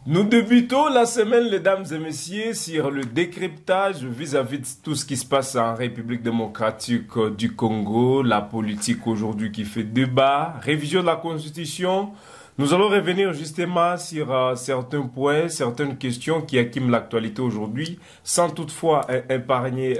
Nous débutons la semaine, mesdames et messieurs, sur le décryptage vis-à-vis de tout ce qui se passe en République démocratique du Congo, la politique aujourd'hui qui fait débat, révision de la Constitution. Nous allons revenir justement sur certains points, certaines questions qui acquiment l'actualité aujourd'hui, sans toutefois épargner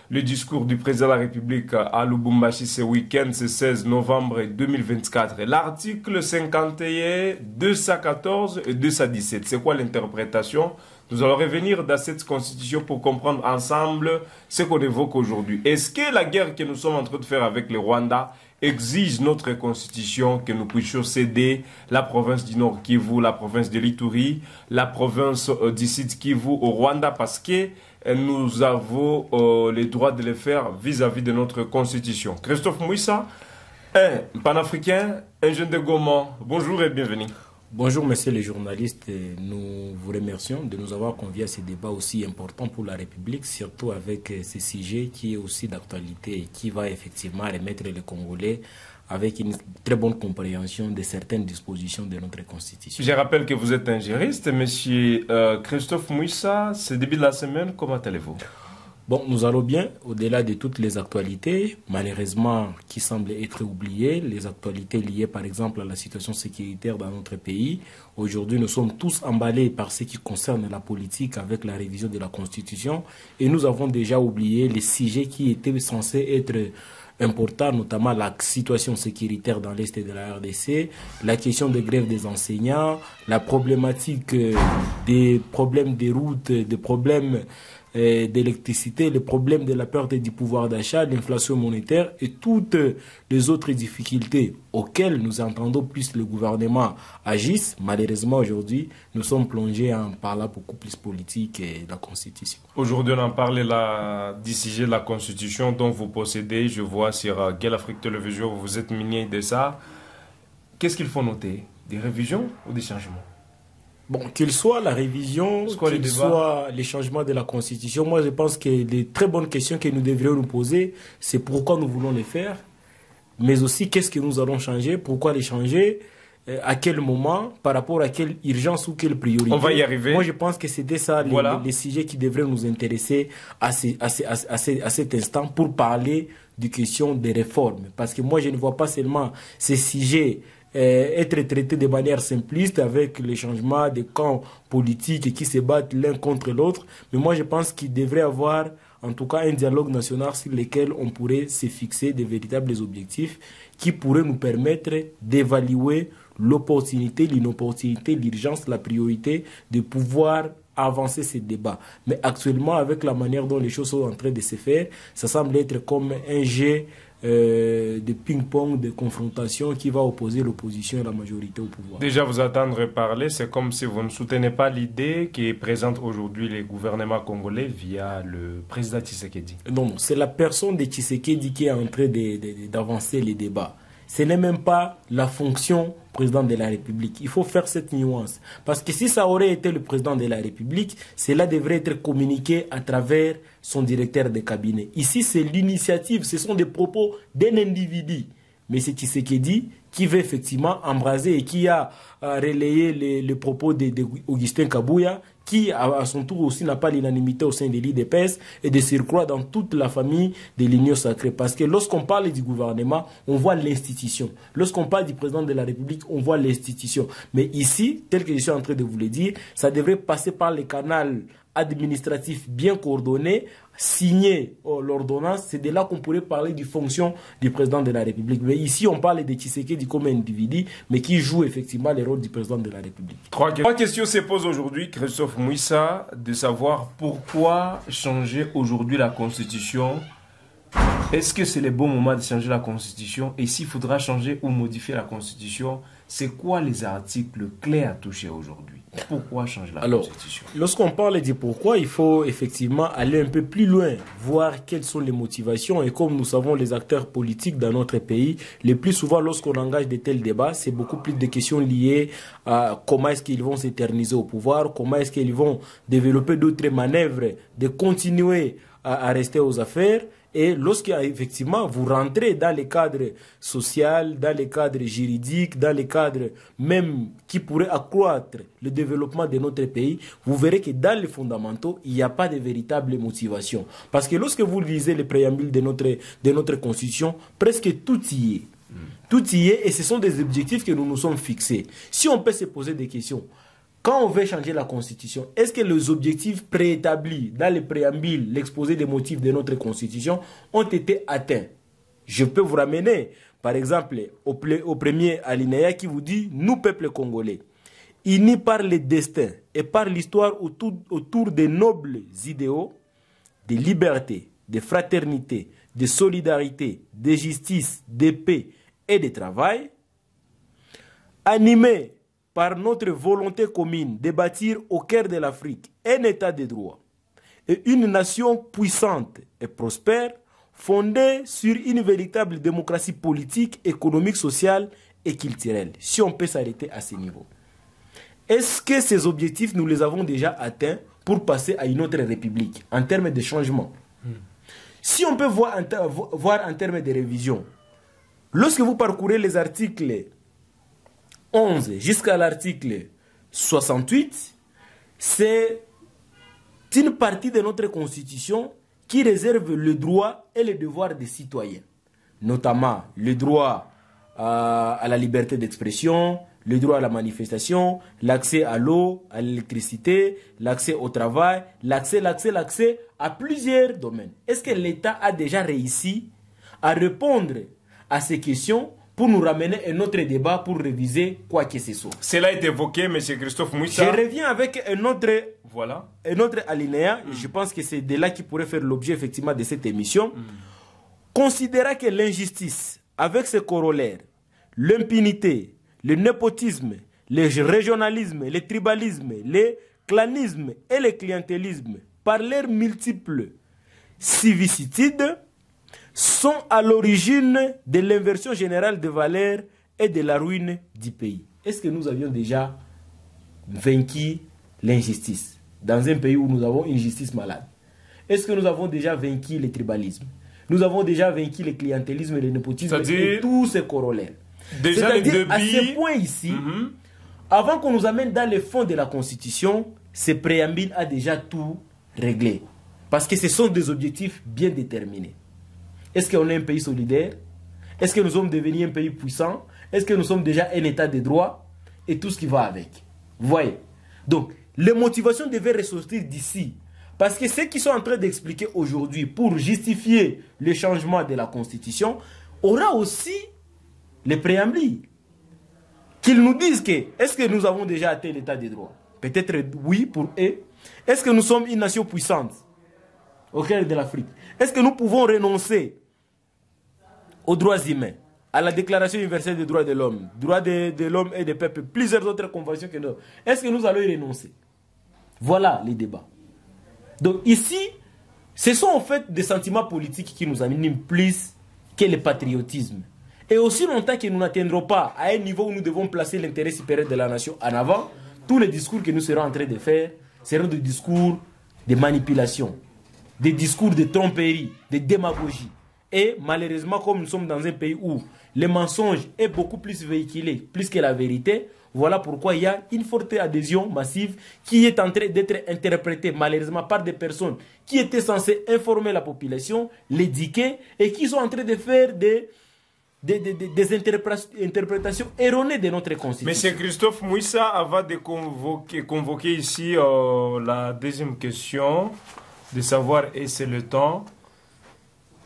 le discours du président de la République à Lubumbashi ce week-end, ce 16 novembre 2024. L'article 51, 214 et 217, c'est quoi l'interprétation? Nous allons revenir dans cette constitution pour comprendre ensemble ce qu'on évoque aujourd'hui. Est-ce que la guerre que nous sommes en train de faire avec le Rwanda exige notre constitution que nous puissions céder la province du Nord Kivu, la province de l'Ituri, la province du Sud Kivu au Rwanda parce que nous avons le droit de le faire vis-à-vis de notre constitution. Christophe Mouissa, un panafricain, un jeune de Goma. Bonjour et bienvenue. Bonjour messieurs les journalistes, nous vous remercions de nous avoir conviés à ce débat aussi important pour la République, surtout avec ce sujet qui est aussi d'actualité et qui va effectivement remettre les Congolais avec une très bonne compréhension de certaines dispositions de notre Constitution. Je rappelle que vous êtes un juriste, monsieur Christophe Mouissa, ce début de la semaine, comment allez-vous? Bon, nous allons bien, au-delà de toutes les actualités, malheureusement, qui semblent être oubliées, les actualités liées par exemple à la situation sécuritaire dans notre pays. Aujourd'hui, nous sommes tous emballés par ce qui concerne la politique avec la révision de la Constitution et nous avons déjà oublié les sujets qui étaient censés être important, notamment la situation sécuritaire dans l'Est de la RDC, la question de grève des enseignants, la problématique des problèmes des routes, des problèmes d'électricité, les problèmes de la perte du pouvoir d'achat, l'inflation monétaire et toutes les autres difficultés auxquelles nous entendons plus le gouvernement agisse. Malheureusement, aujourd'hui, nous sommes plongés en parlant beaucoup plus politique et la Constitution. Aujourd'hui, on en parle du sujet de la Constitution dont vous possédez. Je vois sur Gueule Afrique Télévision, vous êtes minier de ça. Qu'est-ce qu'il faut noter? Des révisions ou des changements? Bon, qu'il soit la révision, qu'il soit les changements de la Constitution, moi je pense que les très bonnes questions que nous devrions nous poser, c'est pourquoi nous voulons les faire, mais aussi qu'est-ce que nous allons changer, pourquoi les changer, à quel moment, par rapport à quelle urgence ou quelle priorité. On va y arriver. Moi je pense que c'était ça les sujets qui devraient nous intéresser à cet instant pour parler de questions des réformes. Parce que moi je ne vois pas seulement ces sujets être traité de manière simpliste avec les changements des camps politiques qui se battent l'un contre l'autre. Mais moi, je pense qu'il devrait y avoir, en tout cas, un dialogue national sur lequel on pourrait se fixer de véritables objectifs qui pourraient nous permettre d'évaluer l'opportunité, l'inopportunité, l'urgence, la priorité de pouvoir avancer ces débats. Mais actuellement, avec la manière dont les choses sont en train de se faire, ça semble être comme un jeu de ping-pong, de confrontation qui va opposer l'opposition et la majorité au pouvoir. Déjà, vous entendre parler, c'est comme si vous ne soutenez pas l'idée qui est présente aujourd'hui les gouvernements congolais via le président Tshisekedi. Non, c'est la personne de Tshisekedi qui est en train d'avancer les débats. Ce n'est même pas la fonction président de la République. Il faut faire cette nuance. Parce que si ça aurait été le président de la République, cela devrait être communiqué à travers son directeur de cabinet. Ici, c'est l'initiative, ce sont des propos d'un individu. Mais c'est Tshisekedi qui veut effectivement embraser et qui a relayé les propos d'Augustin Kabouya, qui à son tour aussi n'a pas l'unanimité au sein de l'IDPS et de surcroît dans toute la famille de l'Union sacrée. Parce que lorsqu'on parle du gouvernement, on voit l'institution. Lorsqu'on parle du président de la République, on voit l'institution. Mais ici, tel que je suis en train de vous le dire, ça devrait passer par le canal administratif bien coordonné, signer l'ordonnance, c'est de là qu'on pourrait parler du fonction du président de la République. Mais ici, on parle de Tshisekedi comme individu, mais qui joue effectivement le rôle du président de la République. Trois questions se posent aujourd'hui, Christophe Mouissa, de savoir pourquoi changer aujourd'hui la Constitution. Est-ce que c'est le bon moment de changer la Constitution? Et s'il faudra changer ou modifier la Constitution, c'est quoi les articles clés à toucher aujourd'hui? Pourquoi changer la Constitution? Lorsqu'on parle du pourquoi, il faut effectivement aller un peu plus loin, voir quelles sont les motivations. Et comme nous savons, les acteurs politiques dans notre pays, le plus souvent, lorsqu'on engage de tels débats, c'est beaucoup plus de questions liées à comment est-ce qu'ils vont s'éterniser au pouvoir, comment est-ce qu'ils vont développer d'autres manœuvres, de continuer à rester aux affaires. Et lorsque effectivement vous rentrez dans les cadres sociaux, dans les cadres juridiques, dans les cadres même qui pourraient accroître le développement de notre pays, vous verrez que dans les fondamentaux, il n'y a pas de véritable motivation. Parce que lorsque vous lisez le préambule de notre constitution, presque tout y est. Tout y est et ce sont des objectifs que nous nous sommes fixés. Si on peut se poser des questions, quand on veut changer la constitution, est-ce que les objectifs préétablis dans le préambule, l'exposé des motifs de notre constitution ont été atteints? Je peux vous ramener, par exemple, au premier alinéa qui vous dit « Nous, peuple congolais, unis par le destin et par l'histoire autour des nobles idéaux, de liberté, de fraternité, de solidarité, de justice, de paix et de travail, animés par notre volonté commune de bâtir au cœur de l'Afrique un état de droit et une nation puissante et prospère, fondée sur une véritable démocratie politique, économique, sociale et culturelle. Si on peut s'arrêter à ce niveau. Est-ce que ces objectifs, nous les avons déjà atteints pour passer à une autre république en termes de changement? Si on peut voir en termes de révision, lorsque vous parcourez les articles 11 jusqu'à l'article 68, c'est une partie de notre constitution qui réserve le droit et le devoir des citoyens, notamment le droit à la liberté d'expression, le droit à la manifestation, l'accès à l'eau, à l'électricité, l'accès au travail, l'accès à plusieurs domaines. Est-ce que l'État a déjà réussi à répondre à ces questions pour nous ramener un autre débat pour réviser quoi que ce soit? Cela est évoqué, M. Christophe Mouissa. Je reviens avec un autre alinéa. Je pense que c'est de là qui pourrait faire l'objet effectivement de cette émission. Considérant que l'injustice, avec ses corollaires, l'impunité, le népotisme, le régionalisme, le tribalisme, le clanisme et le clientélisme, par leurs multiples civicitudes, sont à l'origine de l'inversion générale des valeurs et de la ruine du pays. Est-ce que nous avions déjà vaincu l'injustice dans un pays où nous avons une justice malade? Est-ce que nous avons déjà vaincu le tribalisme? Nous avons déjà vaincu le clientélisme, le népotisme et tous ces corollaires. C'est-à-dire à ce point ici, avant qu'on nous amène dans le fond de la Constitution, ce préambule a déjà tout réglé. Parce que ce sont des objectifs bien déterminés. Est-ce qu'on est un pays solidaire? Est-ce que nous sommes devenus un pays puissant? Est-ce que nous sommes déjà un état de droit? Et tout ce qui va avec. Vous voyez? Donc, les motivations devaient ressortir d'ici. Parce que ceux qui sont en train d'expliquer aujourd'hui pour justifier le changement de la Constitution aura aussi les préambules. Qu'ils nous disent que, est-ce que nous avons déjà atteint l'état de droit? Peut-être oui pour eux. Est-ce que nous sommes une nation puissante au cœur de l'Afrique? Est-ce que nous pouvons renoncer aux droits humains, à la Déclaration universelle des droits de l'homme, droits de l'homme et des peuples, plusieurs autres conventions que nous? Est-ce que nous allons y renoncer? Voilà les débats. Donc ici, ce sont en fait des sentiments politiques qui nous animent plus que le patriotisme. Et aussi longtemps que nous n'atteindrons pas à un niveau où nous devons placer l'intérêt supérieur de la nation en avant, tous les discours que nous serons en train de faire seront des discours de manipulation, des discours de tromperie, de démagogie. Et malheureusement, comme nous sommes dans un pays où le mensonge est beaucoup plus véhiculé, plus que la vérité, voilà pourquoi il y a une forte adhésion massive qui est en train d'être interprétée malheureusement par des personnes qui étaient censées informer la population, l'éduquer, et qui sont en train de faire des interprétations erronées de notre constitution. Monsieur Christophe Mouissa, avant de convoquer ici la deuxième question, de savoir et c'est le temps,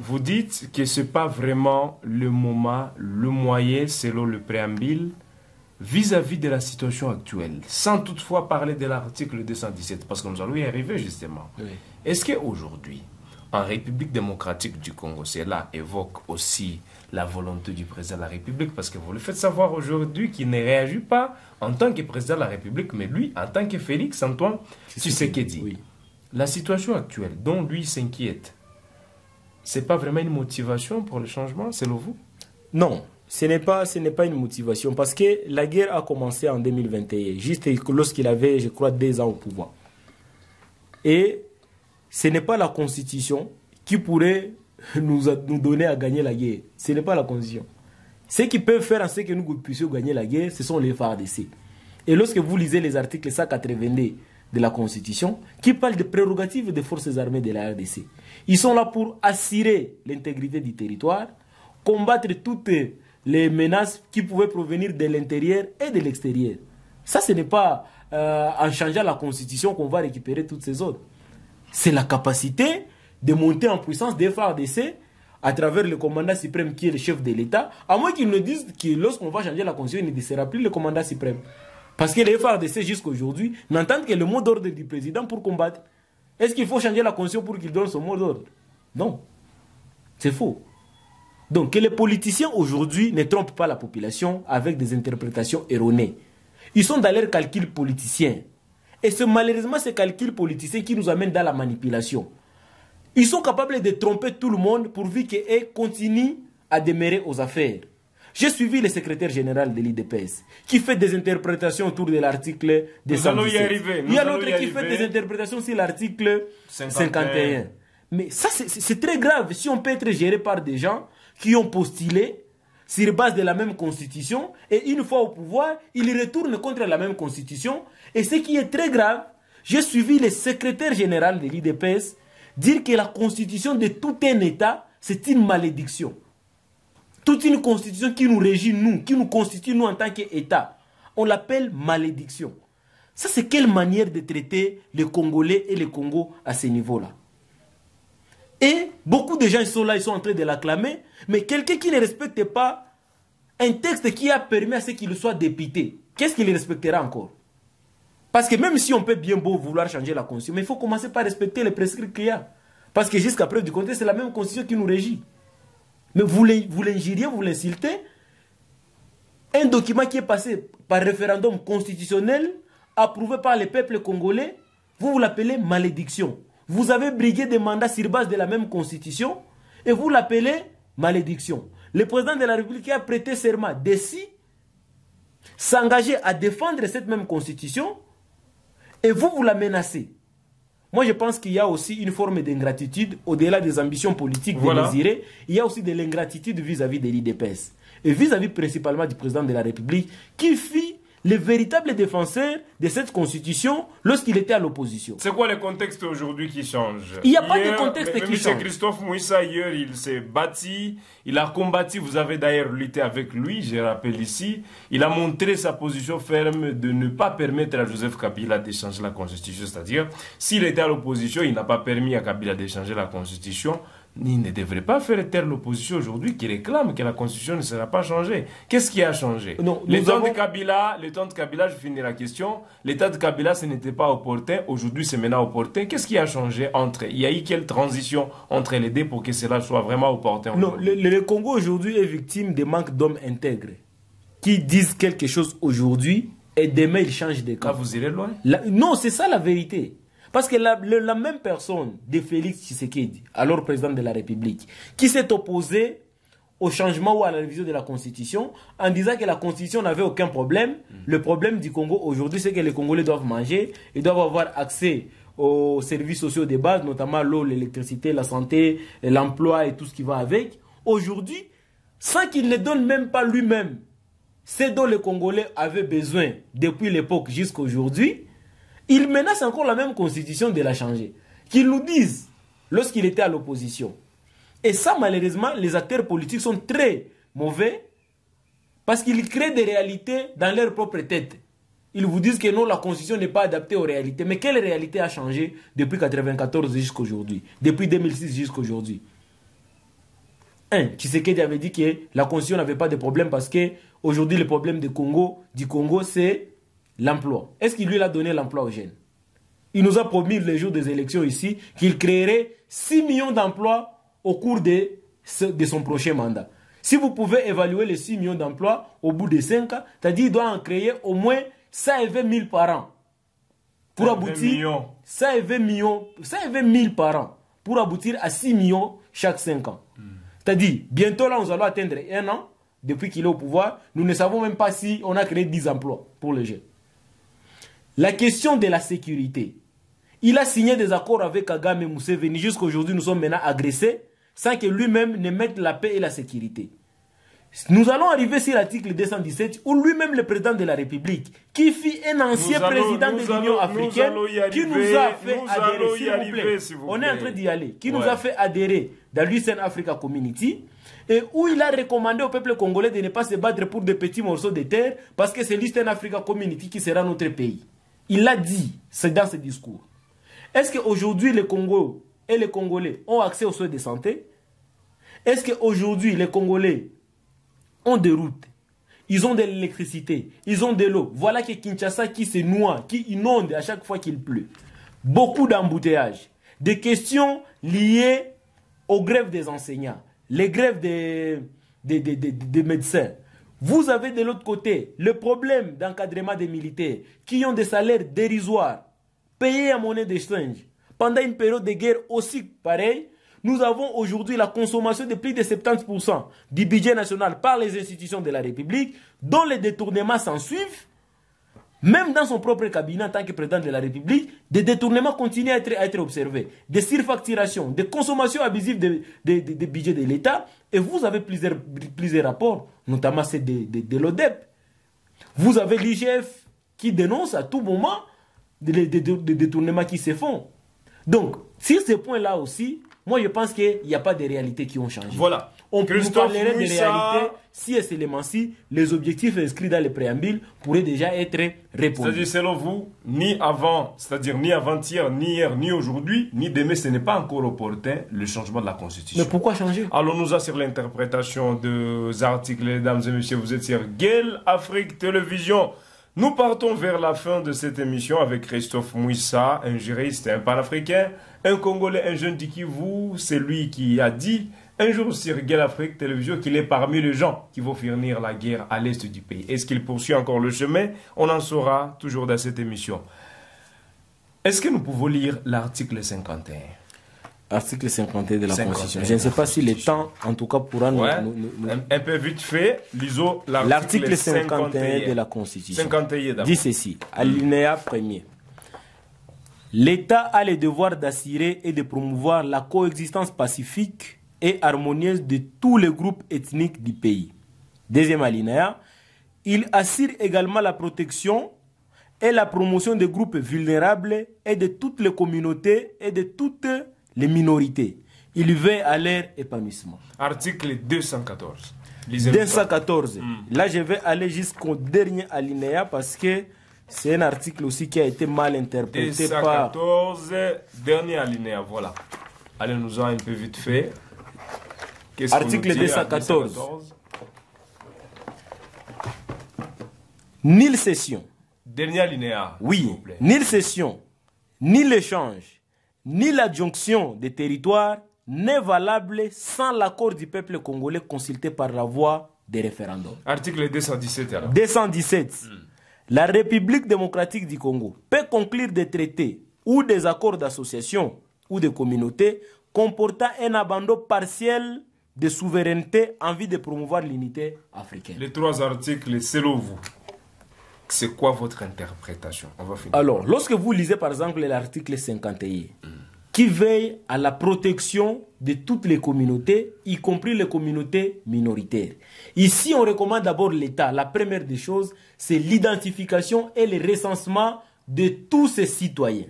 vous dites que ce n'est pas vraiment le moment, le moyen, selon le préambule, vis-à-vis de la situation actuelle, sans toutefois parler de l'article 217, parce que nous allons y arriver justement. Oui. Est-ce qu'aujourd'hui, en République démocratique du Congo, cela évoque aussi la volonté du président de la République, parce que vous le faites savoir aujourd'hui qu'il ne réagit pas en tant que président de la République, mais lui, en tant que Félix Antoine Tshisekedi. Oui. La situation actuelle, dont lui s'inquiète, ce n'est pas vraiment une motivation pour le changement, selon vous? Non, ce n'est pas une motivation, parce que la guerre a commencé en 2021, juste lorsqu'il avait, je crois, 2 ans au pouvoir. Et ce n'est pas la Constitution qui pourrait nous donner à gagner la guerre. Ce n'est pas la constitution. Ce qui peuvent faire en sorte que nous puissions gagner la guerre, ce sont les FARDC. Et lorsque vous lisez les articles 182 de la Constitution, qui parlent des prérogatives des forces armées de la RDC, ils sont là pour assurer l'intégrité du territoire, combattre toutes les menaces qui pouvaient provenir de l'intérieur et de l'extérieur. Ça, ce n'est pas en changeant la Constitution qu'on va récupérer toutes ces zones. C'est la capacité de monter en puissance des FARDC à travers le commandant suprême qui est le chef de l'État, à moins qu'ils nous disent que lorsqu'on va changer la Constitution, il ne sera plus le commandant suprême. Parce que les FARDC jusqu'à aujourd'hui n'entendent que le mot d'ordre du président pour combattre. Est-ce qu'il faut changer la Constitution pour qu'il donne son mot d'ordre? Non. C'est faux. Donc que les politiciens aujourd'hui ne trompent pas la population avec des interprétations erronées. Ils sont dans leurs calculs politiciens. Et c'est malheureusement ces calculs politiciens qui nous amènent dans la manipulation. Ils sont capables de tromper tout le monde pourvu qu'eux continuent à demeurer aux affaires. J'ai suivi le secrétaire général de l'IDPS qui fait des interprétations autour de l'article 217. Nous allons y arriver. Il y a l'autre qui fait des interprétations sur l'article 51. Mais ça, c'est très grave si on peut être géré par des gens qui ont postulé sur base de la même constitution et une fois au pouvoir, ils retournent contre la même constitution. Et ce qui est très grave, j'ai suivi le secrétaire général de l'IDPS dire que la constitution de tout un État, c'est une malédiction. Toute une constitution qui nous régit, nous, qui nous constitue, nous, en tant qu'État, on l'appelle malédiction. Ça, c'est quelle manière de traiter les Congolais et les Congos à ce niveau-là? Et beaucoup de gens sont là, ils sont en train de l'acclamer, mais quelqu'un qui ne respecte pas un texte qui a permis à ce qu'il soit député, qu'est-ce qu'il respectera encore? Parce que même si on peut bien beau vouloir changer la constitution, mais il faut commencer par respecter les prescrits qu'il y a. Parce que jusqu'à preuve du contraire, c'est la même constitution qui nous régit. Mais vous l'injuriez, vous l'insultez. Un document qui est passé par référendum constitutionnel, approuvé par le peuple congolais, vous l'appelez malédiction. Vous avez brigué des mandats sur base de la même constitution et vous l'appelez malédiction. Le président de la République a prêté serment d'ici, s'engager à défendre cette même constitution et vous la menacez. Moi, je pense qu'il y a aussi une forme d'ingratitude, au-delà des ambitions politiques désirées, il y a aussi de l'ingratitude vis-à-vis de l'IDPS. Et vis-à-vis principalement du président de la République, qui fit le véritable défenseur de cette constitution lorsqu'il était à l'opposition. C'est quoi le contexte aujourd'hui qui change? Il n'y a pas de contexte qui change. M. Christophe Mouissa, hier, il s'est bâti, il a combattu, vous avez d'ailleurs lutté avec lui, je rappelle ici, il a montré sa position ferme de ne pas permettre à Joseph Kabila de changer la constitution, c'est-à-dire, s'il était à l'opposition, il n'a pas permis à Kabila de changer la constitution. Il ne devrait pas faire taire l'opposition aujourd'hui qui réclame que la constitution ne sera pas changée. Qu'est-ce qui a changé? Le temps de Kabila, je finis la question, l'état de Kabila, ce n'était pas opportun, aujourd'hui c'est maintenant opportun. Qu'est-ce qui a changé entre? Il y a eu quelle transition entre les deux pour que cela soit vraiment opportun? Non, le Congo aujourd'hui est victime de manque d'hommes intègres qui disent quelque chose aujourd'hui et demain ils changent de camp. Là, vous irez loin? Non, c'est ça la vérité. Parce que la même personne de Félix Tshisekedi, alors président de la République, qui s'est opposé au changement ou à la révision de la Constitution en disant que la Constitution n'avait aucun problème. Le problème du Congo aujourd'hui, c'est que les Congolais doivent manger, ils doivent avoir accès aux services sociaux de base, notamment l'eau, l'électricité, la santé, l'emploi et tout ce qui va avec. Aujourd'hui, sans qu'il ne donne même pas lui-même ce dont les Congolais avaient besoin depuis l'époque jusqu'à aujourd'hui, il menace encore la même constitution de la changer. Qu'ils nous disent lorsqu'il était à l'opposition. Et ça, malheureusement, les acteurs politiques sont très mauvais parce qu'ils créent des réalités dans leur propre tête. Ils vous disent que non, la constitution n'est pas adaptée aux réalités. Mais quelle réalité a changé depuis 1994 jusqu'à aujourd'hui? Depuis 2006 jusqu'à aujourd'hui? Tshisekedi avait dit que la constitution n'avait pas de problème parce que aujourd'hui le problème du Congo, c'est l'emploi. Est-ce qu'il lui a donné l'emploi aux jeunes? Il nous a promis les jours des élections ici qu'il créerait 6 millions d'emplois au cours de son prochain mandat. Si vous pouvez évaluer les 6 millions d'emplois au bout de 5 ans, c'est-à-dire qu'il doit en créer au moins 120 000 par an. Pour aboutir 120 000 par an. Pour aboutir à 6 millions chaque 5 ans. C'est-à-dire, bientôt là, nous allons atteindre 1 an. Depuis qu'il est au pouvoir, nous ne savons même pas si on a créé 10 emplois pour les jeunes. La question de la sécurité. Il a signé des accords avec Kagame et Museveni. Jusqu'à aujourd'hui, nous sommes maintenant agressés. sans que lui-même ne mette la paix et la sécurité. Nous allons arriver sur l'article 217 où lui-même le président de la République, qui fut un ancien président de l'Union africaine, qui nous a fait adhérer, s'il vous plaît, on est en train d'y aller, qui nous a fait adhérer dans l'Eastern Africa Community, et où il a recommandé au peuple congolais de ne pas se battre pour des petits morceaux de terre, parce que c'est l'Eastern Africa Community qui sera notre pays. Il l'a dit, c'est dans ce discours. Est-ce qu'aujourd'hui le Congo et les Congolais ont accès aux soins de santé? Est-ce qu'aujourd'hui les Congolais ont des routes, ils ont de l'électricité, ils ont de l'eau? Voilà que Kinshasa qui se noie, qui inonde à chaque fois qu'il pleut. Beaucoup d'embouteillages. Des questions liées aux grèves des enseignants, les grèves des médecins. Vous avez de l'autre côté le problème d'encadrement des militaires qui ont des salaires dérisoires, payés à monnaie d'échange. Pendant une période de guerre aussi pareille, nous avons aujourd'hui la consommation de plus de 70% du budget national par les institutions de la République, dont les détournements s'en suivent. Même dans son propre cabinet en tant que président de la République, des détournements continuent à être observés. Des surfacturations, des consommations abusives des budgets de l'État. Et vous avez plusieurs rapports, notamment ceux de l'ODEP. Vous avez l'IGF qui dénonce à tout moment des détournements qui se font. Donc, sur ce point-là aussi, moi je pense qu'il n'y a pas de réalités qui ont changé. Voilà. On peut parler des réalités si et seulement si les objectifs inscrits dans le préambule pourraient déjà être répondus. C'est-à-dire, selon vous, ni avant, c'est-à-dire ni avant-hier, ni hier, ni aujourd'hui, ni demain, ce n'est pas encore opportun le changement de la Constitution. Mais pourquoi changer? Allons-nous sur l'interprétation des articles, mesdames et messieurs. Vous êtes sur Gale Afrique Télévision. Nous partons vers la fin de cette émission avec Christophe Mouissa, un juriste, un panafricain, un Congolais, un jeune d'Ikivu. C'est lui qui a dit un jour sur Gale Afrique Télévision qu'il est parmi les gens qui vont finir la guerre à l'est du pays. Est-ce qu'il poursuit encore le chemin? On en saura toujours dans cette émission. Est-ce que nous pouvons lire l'article 51? Article 51 de la Constitution. Je ne sais pas si le temps, en tout cas, pourra nous... Un peu vite fait, lisons l'article 51 de la Constitution. 51 dit ceci, alinéa 1er. L'État a le devoir d'assurer et de promouvoir la coexistence pacifique et harmonieuse de tous les groupes ethniques du pays. Deuxième alinéa, il assure également la protection et la promotion des groupes vulnérables et de toutes les communautés et de toutes les minorités. Il veille à leur épanouissement. Article 214. 214. Là, je vais aller jusqu'au dernier alinéa parce que c'est un article aussi qui a été mal interprété 214, dernier alinéa, voilà. Allez-nous-en un peu vite fait. Article 214. Nulle cession. Dernier alinéa. Oui. Nulle cession, ni l'échange, ni l'adjonction des territoires n'est valable sans l'accord du peuple congolais consulté par la voie des référendums. Article 217 alors. 217. La République démocratique du Congo peut conclure des traités ou des accords d'association ou de communauté comportant un abandon partiel de souveraineté en vue de promouvoir l'unité africaine. Les trois articles, selon vous, c'est quoi votre interprétation? On va finir. Alors, lorsque vous lisez par exemple l'article 51, qui veille à la protection de toutes les communautés, y compris les communautés minoritaires. Ici, on recommande d'abord l'État. La première des choses, c'est l'identification et le recensement de tous ces citoyens.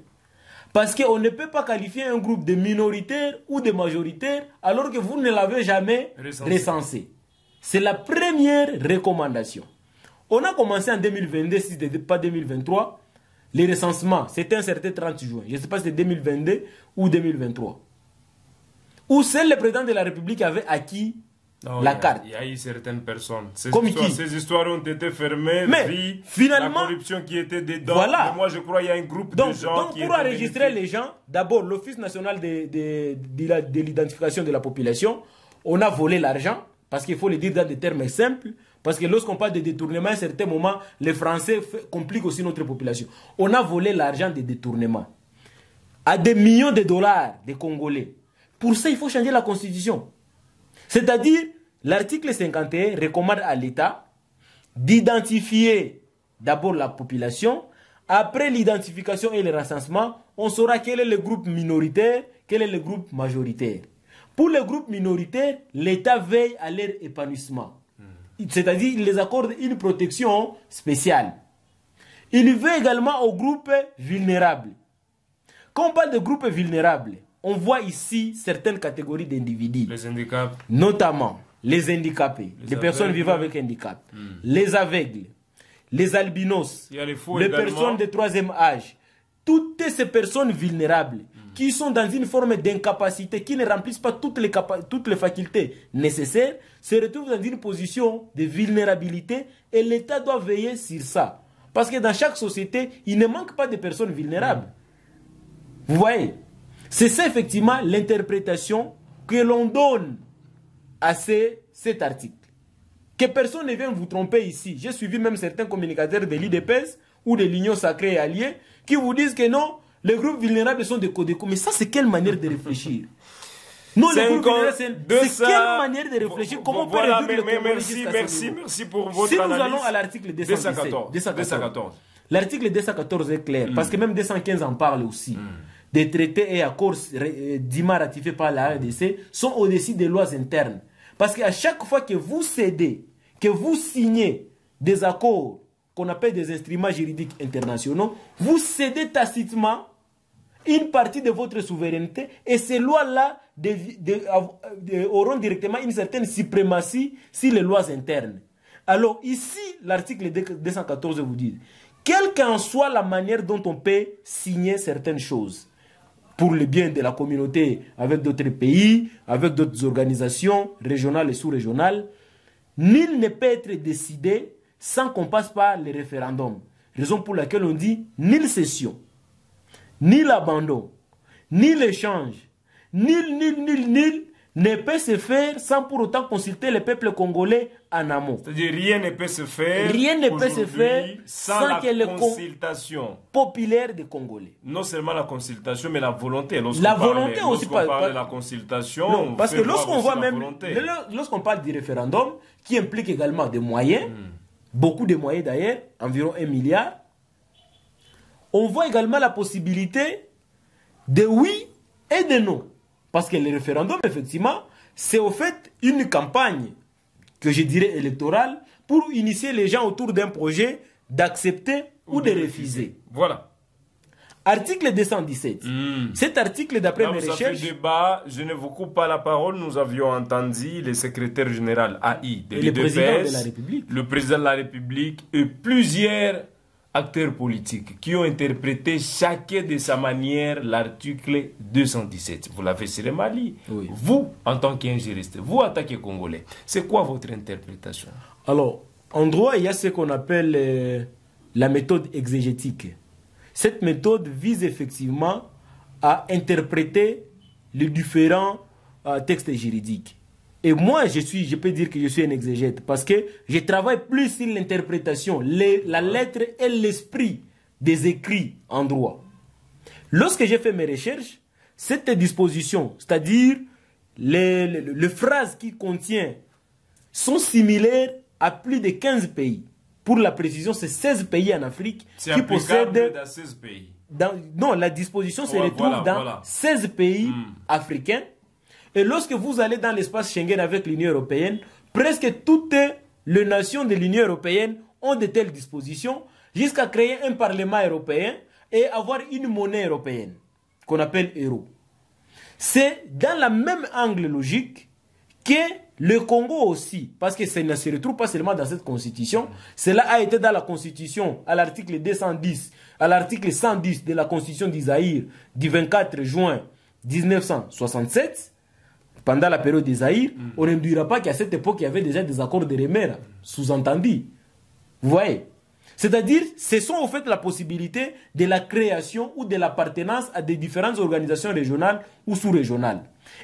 Parce qu'on ne peut pas qualifier un groupe de minoritaires ou de majoritaires alors que vous ne l'avez jamais recensé. C'est la première recommandation. On a commencé en 2022, si ce n'était pas 2023, les recensements, c'était un certain 30 juin. Je ne sais pas si c'était 2022 ou 2023. Où seul le président de la République avait acquis la carte. Il y a eu certaines personnes. Ces histoires ont été fermées, mais finalement, la corruption qui était dedans. Voilà. Mais moi, je crois qu'il y a un groupe de gens qui... Donc, pour enregistrer les gens, d'abord, l'Office national de l'identification de la population, on a volé l'argent, parce qu'il faut le dire dans des termes simples, parce que lorsqu'on parle de détournement, à un certain moment, les Français compliquent aussi notre population. On a volé l'argent des détournements à des millions de dollars des Congolais. Pour ça, il faut changer la Constitution. C'est-à-dire, l'article 51 recommande à l'État d'identifier d'abord la population. Après l'identification et le recensement, on saura quel est le groupe minoritaire, quel est le groupe majoritaire. Pour les groupes minoritaires, l'État veille à leur épanouissement. C'est-à-dire, il les accorde une protection spéciale. Il veut également aux groupes vulnérables. Quand on parle de groupes vulnérables, on voit ici certaines catégories d'individus. Les handicaps. Notamment les handicapés, les personnes vivant avec handicap, les aveugles, les albinos, les personnes de troisième âge. Toutes ces personnes vulnérables qui sont dans une forme d'incapacité, qui ne remplissent pas toutes les facultés nécessaires, se retrouvent dans une position de vulnérabilité et l'État doit veiller sur ça. Parce que dans chaque société, il ne manque pas de personnes vulnérables. Vous voyez? C'est ça effectivement l'interprétation que l'on donne à cet article. Que personne ne vienne vous tromper ici. J'ai suivi même certains communicateurs de l'IDPS ou de l'Union Sacrée et Alliée qui vous disent que non, les groupes vulnérables sont des Codeco. Mais ça, c'est quelle manière de réfléchir? Non, les groupes vulnérables, c'est quelle manière de réfléchir? Comment on peut réduire le merci pour votre si analyse. Nous allons à l'article 214. L'article 214 est clair, parce que même 215 en parle aussi. Des traités et accords dits ratifiés par la RDC sont au-dessus des lois internes. Parce qu'à chaque fois que vous cédez, que vous signez des accords qu'on appelle des instruments juridiques internationaux, vous cédez tacitement une partie de votre souveraineté et ces lois-là auront directement une certaine suprématie sur les lois internes. Alors ici, l'article 214 vous dit, quelle qu'en soit la manière dont on peut signer certaines choses, pour le bien de la communauté avec d'autres pays, avec d'autres organisations régionales et sous-régionales, nul ne peut être décidé sans qu'on passe par le référendum. Raison pour laquelle on dit ni cession, ni l'abandon, ni l'échange, nul ne peut se faire sans pour autant consulter le peuple congolais en amont. C'est-à-dire rien ne peut se faire, sans que la consultation populaire des Congolais. Non seulement la consultation, mais la volonté. La volonté aussi. Lorsqu'on parle de la consultation, non, parce que lorsqu'on parle du référendum, qui implique également des moyens, beaucoup de moyens d'ailleurs, environ 1 milliard, on voit également la possibilité de oui et de non. Parce que le référendum, effectivement, c'est au fait une campagne, que je dirais électorale, pour initier les gens autour d'un projet d'accepter ou de refuser. Voilà. Article 217. Cet article, d'après mes recherches... Ça fait débat, je ne vous coupe pas la parole, nous avions entendu le secrétaire général AI de le président de la République. Le président de la République et plusieurs acteurs politiques qui ont interprété chacun de sa manière l'article 217. Vous l'avez sûrement lu. Oui. Vous, en tant qu'ingériste, vous, en tant que Congolais, c'est quoi votre interprétation? Alors, en droit, il y a ce qu'on appelle la méthode exégétique. Cette méthode vise effectivement à interpréter les différents textes juridiques. Et moi, je peux dire que je suis un exégète parce que je travaille plus sur l'interprétation, la lettre et l'esprit des écrits en droit. Lorsque j'ai fait mes recherches, cette disposition, c'est-à-dire les phrases qui contiennent, sont similaires à plus de 15 pays. Pour la précision, c'est 16 pays en Afrique qui possèdent... dans 16 pays. Non, la disposition se retrouve dans 16 pays africains. Et lorsque vous allez dans l'espace Schengen avec l'Union européenne, presque toutes les nations de l'Union européenne ont de telles dispositions jusqu'à créer un parlement européen et avoir une monnaie européenne qu'on appelle euro. C'est dans la même angle logique que le Congo aussi, parce que ça ne se retrouve pas seulement dans cette constitution, cela a été dans la constitution à l'article 210, à l'article 110 de la constitution d'Isaïr du 24 juin 1967. Pendant la période d'Isaïr, on ne dira pas qu'à cette époque, il y avait déjà des accords de Remera, sous-entendu. Vous voyez? C'est-à-dire, ce sont au fait la possibilité de la création ou de l'appartenance à des différentes organisations régionales ou sous-régionales.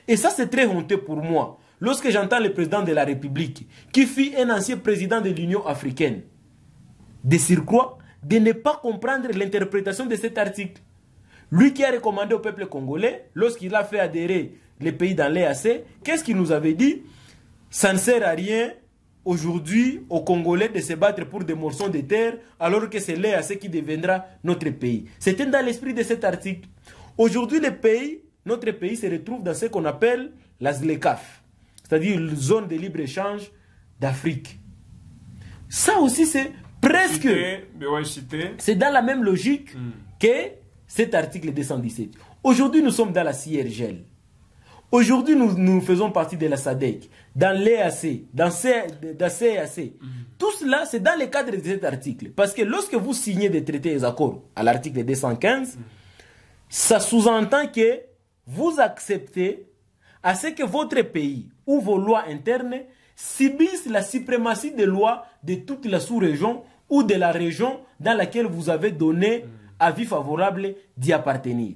Et ça, c'est très honteux pour moi. Lorsque j'entends le président de la République, qui fut un ancien président de l'Union africaine, de surcroît, de ne pas comprendre l'interprétation de cet article. Lui qui a recommandé au peuple congolais, lorsqu'il a fait adhérer les pays dans l'EAC, qu'est-ce qu'il nous avait dit? Ça ne sert à rien aujourd'hui aux Congolais de se battre pour des morceaux de terre alors que c'est l'EAC qui deviendra notre pays. C'était dans l'esprit de cet article. Aujourd'hui, notre pays se retrouve dans ce qu'on appelle la ZLECAf, c'est-à-dire la zone de libre-échange d'Afrique. Ça aussi, c'est presque... C'est dans la même logique que cet article 217. Aujourd'hui, nous sommes dans la CIRGL. Aujourd'hui, nous faisons partie de la SADC, dans l'EAC, dans CEAC. Tout cela, c'est dans le cadre de cet article. Parce que lorsque vous signez des traités et des accords à l'article 215, ça sous-entend que vous acceptez à ce que votre pays ou vos lois internes subissent la suprématie des lois de toute la sous-région ou de la région dans laquelle vous avez donné avis favorable d'y appartenir.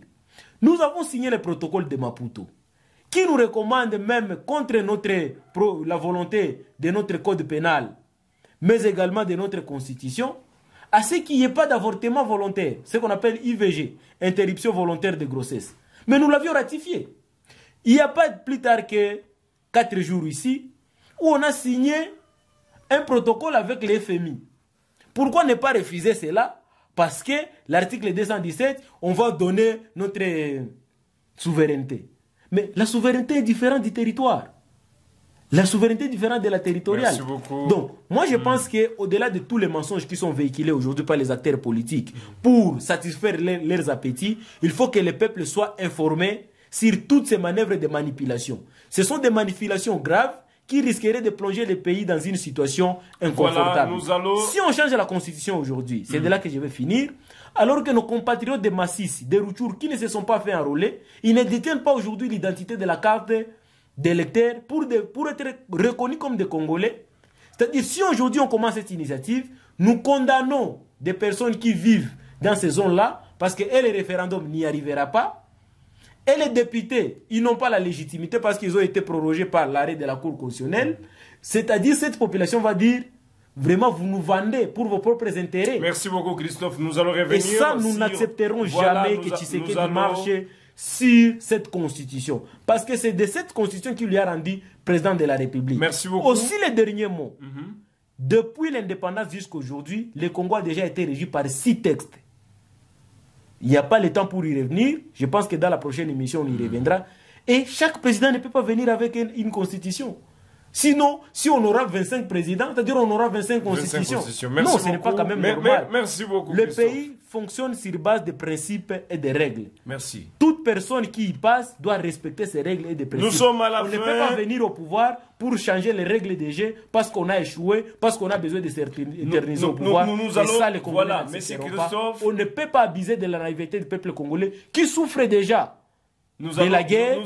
Nous avons signé le protocole de Maputo, qui nous recommande même contre la volonté de notre code pénal, mais également de notre constitution, à ce qu'il n'y ait pas d'avortement volontaire, ce qu'on appelle IVG, interruption volontaire de grossesse. Mais nous l'avions ratifié. Il n'y a pas plus tard que 4 jours ici, où on a signé un protocole avec les FMI. Pourquoi ne pas refuser cela? Parce que l'article 217, on va donner notre souveraineté. Mais la souveraineté est différente du territoire. La souveraineté est différente de la territoriale. Merci beaucoup. Donc, moi je pense qu'au-delà de tous les mensonges qui sont véhiculés aujourd'hui par les acteurs politiques pour satisfaire leurs appétits, il faut que le peuple soit informé sur toutes ces manœuvres de manipulation. Ce sont des manipulations graves qui risqueraient de plonger le pays dans une situation inconfortable. Voilà, si on change la constitution aujourd'hui, c'est de là que je vais finir, alors que nos compatriotes de Massis, de Rutshuru, qui ne se sont pas fait enrôler, ils ne détiennent pas aujourd'hui l'identité de la carte d'électeur pour être reconnus comme des Congolais. C'est-à-dire, si aujourd'hui on commence cette initiative, nous condamnons des personnes qui vivent dans ces zones-là, parce que le référendum n'y arrivera pas. Et les députés, ils n'ont pas la légitimité parce qu'ils ont été prorogés par l'arrêt de la Cour constitutionnelle. C'est-à-dire, cette population va dire, vraiment, vous nous vendez pour vos propres intérêts. Merci beaucoup, Christophe. Nous allons revenir. Et ça, nous n'accepterons jamais que Tshisekedi marche sur cette constitution. Parce que c'est de cette constitution qui lui a rendu président de la République. Merci beaucoup. Aussi, les derniers mots. Depuis l'indépendance jusqu'à aujourd'hui, le Congo a déjà été régi par 6 textes. Il n'y a pas le temps pour y revenir. Je pense que dans la prochaine émission, on y reviendra. Et chaque président ne peut pas venir avec une constitution. Sinon, si on aura 25 présidents, c'est-à-dire on aura 25 constitutions. Non, ce n'est pas quand même normal. Merci beaucoup. Le pays fonctionne sur base de principes et de règles. Merci. Toute personne qui y passe doit respecter ces règles et des principes. Nous sommes à la fin. On ne peut pas venir au pouvoir pour changer les règles des jeux parce qu'on a échoué, parce qu'on a besoin de s'éterniser au pouvoir. Nous allons, ça, les Congolais voilà, Monsieur Christophe. On ne peut pas abuser de la naïveté du peuple congolais qui souffre déjà de la guerre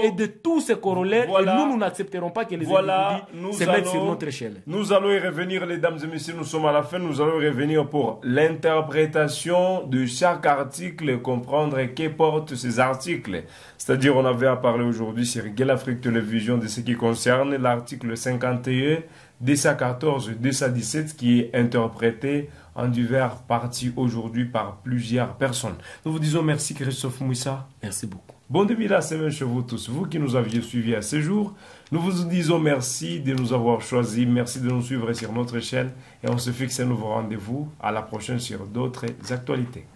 et de tous ces corollaires. Voilà, et nous n'accepterons pas que les individus se mettent sur notre échelle. Nous allons y revenir, mesdames et messieurs. Nous sommes à la fin. Nous allons y revenir pour l'interprétation de chaque article, comprendre que portent ces articles. C'est-à-dire, on avait à parler aujourd'hui sur Gueule Afrique Télévision de ce qui concerne l'article 51, 214, 217 qui est interprété en divers parties aujourd'hui par plusieurs personnes. Nous vous disons merci, Christophe Mouissa. Merci beaucoup. Bon début de la semaine chez vous tous, vous qui nous aviez suivis à ce jour. Nous vous disons merci de nous avoir choisis, merci de nous suivre sur notre chaîne et on se fixe un nouveau rendez-vous à la prochaine sur d'autres actualités.